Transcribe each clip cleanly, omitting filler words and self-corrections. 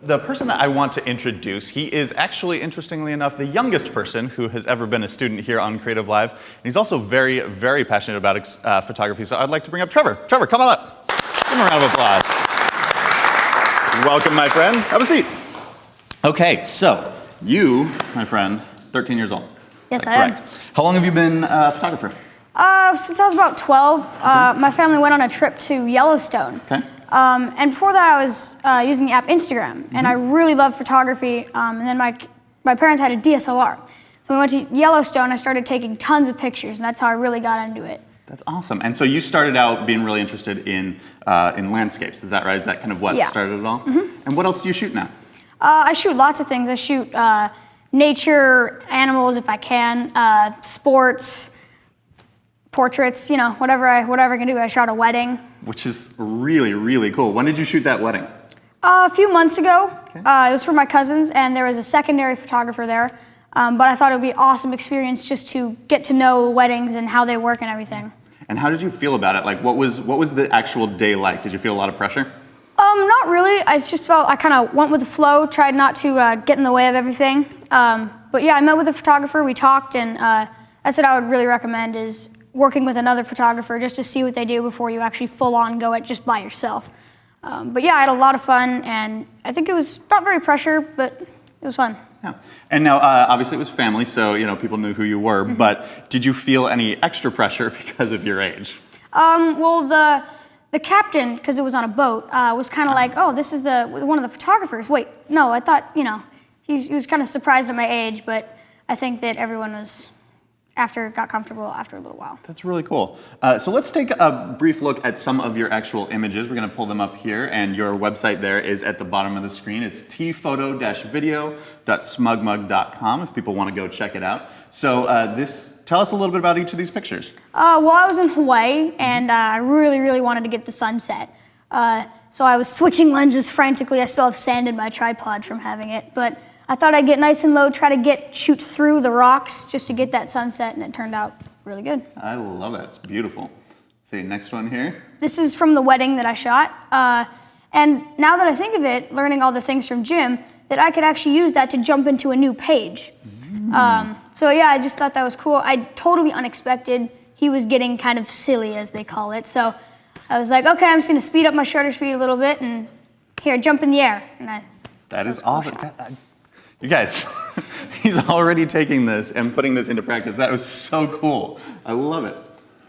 The person that I want to introduce, he is actually, interestingly enough, the youngest person who has ever been a student here on CreativeLive. And he's also very, very passionate about photography. So I'd like to bring up Trevor. Trevor, come on up. Give him a round of applause. Welcome, my friend. Have a seat. Okay, so you, my friend, 13 years old. Yes, I am. How long have you been a photographer? Since I was about 12. My family went on a trip to Yellowstone. Okay. And before that, I was using the app Instagram, and I really loved photography. And then my parents had a DSLR. So we went to Yellowstone, I started taking tons of pictures, and that's how I really got into it. That's awesome. And so you started out being really interested in landscapes, is that right? Is that kind of what started it all? And what else do you shoot now? I shoot lots of things. I shoot nature, animals if I can, sports, portraits, you know, whatever I can do. I shot a wedding. Which is really, really cool. When did you shoot that wedding? A few months ago. Okay. It was for my cousins, and there was a secondary photographer there. But I thought it would be an awesome experience just to get to know weddings and how they work and everything. And how did you feel about it? Like, what was the actual day like? Did you feel a lot of pressure? Not really. I just felt I kind of went with the flow, tried not to get in the way of everything. But yeah, I met with a photographer, we talked, and that's what I would really recommend is working with another photographer just to see what they do before you actually full on go it just by yourself. But yeah, I had a lot of fun, and I think it was not very pressure, but it was fun. Yeah. And now, obviously it was family, so you know people knew who you were, but did you feel any extra pressure because of your age? Well, the captain, because it was on a boat, was kind of like, oh, this is one of the photographers. Wait, no, I thought, you know, he was kind of surprised at my age, but I think that everyone was, got comfortable after a little while. That's really cool. So let's take a brief look at some of your actual images. We're going to pull them up here, and your website there is at the bottom of the screen. It's tphoto-video.smugmug.com if people want to go check it out. So tell us a little bit about each of these pictures. Well, I was in Hawaii, and I really, really wanted to get the sunset. So I was switching lenses frantically. I still have sand in my tripod from having it, but I thought I'd get nice and low, try to shoot through the rocks just to get that sunset, and it turned out really good. I love it. It's beautiful. Let's see, next one here. This is from the wedding that I shot. And now that I think of it, learning all the things from Jim, that I could actually use that to jump into a new page. So yeah, I just thought that was cool. I totally unexpected. He was getting kind of silly, as they call it. So I was like, okay, I'm just going to speed up my shutter speed a little bit, and here, jump in the air. And that is awesome. You guys, he's already taking this and putting this into practice. That was so cool. I love it.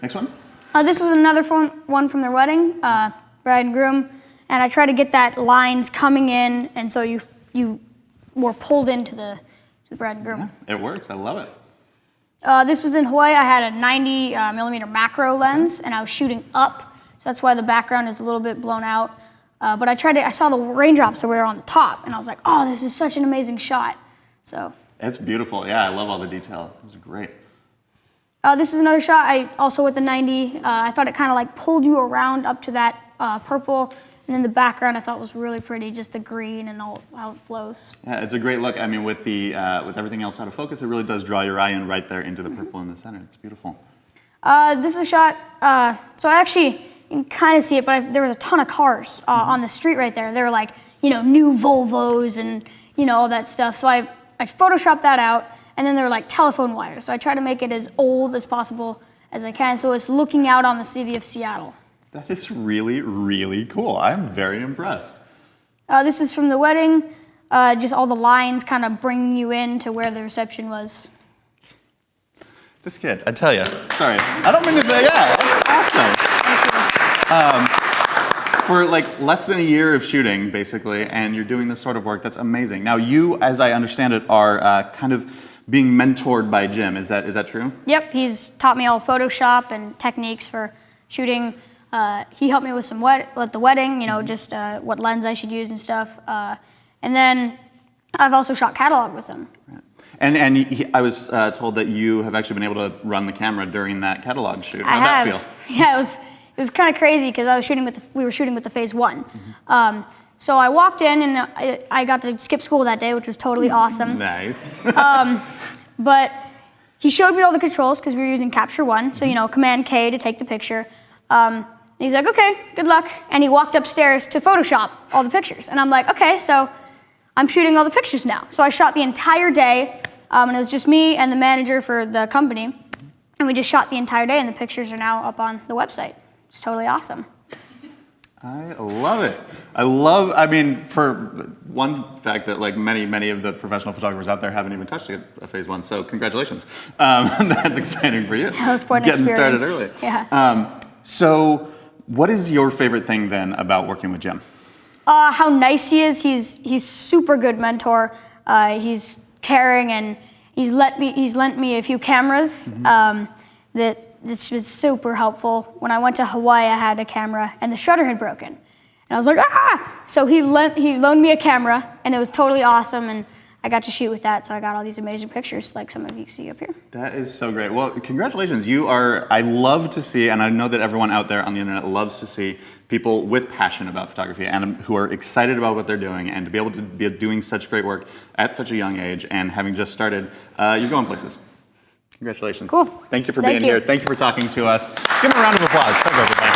Next one. This was another one from their wedding, bride and groom, and I tried to get that lines coming in, and so you were pulled into the bride and groom. Yeah, it works. I love it. This was in Hawaii. I had a 90 millimeter macro lens, and I was shooting up, so that's why the background is a little bit blown out. But I saw the raindrops that were on the top, and I was like, oh, this is such an amazing shot. So. It's beautiful. Yeah, I love all the detail. It was great. This is another shot, also with the 90. I thought it kind of like pulled you around up to that purple, and then the background I thought was really pretty, just the green and how it flows. Yeah, it's a great look. I mean, with everything else out of focus, it really does draw your eye in right there into the purple in the center. It's beautiful. This is a shot, so you can kind of see it, but there was a ton of cars on the street right there. They were like, you know, new Volvos and, you know, all that stuff. So I photoshopped that out, and then there were like telephone wires. So I try to make it as old as possible as I can, so it's looking out on the city of Seattle. That is really, really cool. I'm very impressed. This is from the wedding, just all the lines kind of bringing you in to where the reception was. This kid, I tell you. Sorry, I don't mean to say, yeah, that's awesome. For like less than a year of shooting, basically, and you're doing this sort of work, that's amazing. Now you, as I understand it, are kind of being mentored by Jim. Is that true? Yep, he's taught me all Photoshop and techniques for shooting. He helped me with the wedding, you know, just what lens I should use and stuff. And then I've also shot catalog with him. Right. And I was told that you have actually been able to run the camera during that catalog shoot. How'd that feel? Yeah, it was kind of crazy because we were shooting with the Phase 1. So I walked in and I got to skip school that day, which was totally awesome. Nice. But he showed me all the controls because we were using Capture One, so you know, Command K to take the picture. He's like, okay, good luck. And he walked upstairs to Photoshop all the pictures. And I'm like, okay, so I'm shooting all the pictures now. So I shot the entire day, and it was just me and the manager for the company, and we just shot the entire day, and the pictures are now up on the website. It's totally awesome. I love it. I mean, for one fact that like many of the professional photographers out there haven't even touched a phase one, so congratulations. That's exciting for you. That was quite an Getting experience. started early. Yeah. So what is your favorite thing then about working with Jim? How nice he is. He's super good mentor. He's caring, and he's lent me a few cameras that this was super helpful. When I went to Hawaii, I had a camera and the shutter had broken. And I was like, ah! So he loaned me a camera, and it was totally awesome, and I got to shoot with that, so I got all these amazing pictures like some of you see up here. That is so great. Well, congratulations. I love to see, and I know that everyone out there on the internet loves to see people with passion about photography and who are excited about what they're doing, and to be able to be doing such great work at such a young age and having just started, you're going places. Congratulations. Cool. Thank you for being here. Thank you for talking to us. Let's give him a round of applause. Trevor, everybody.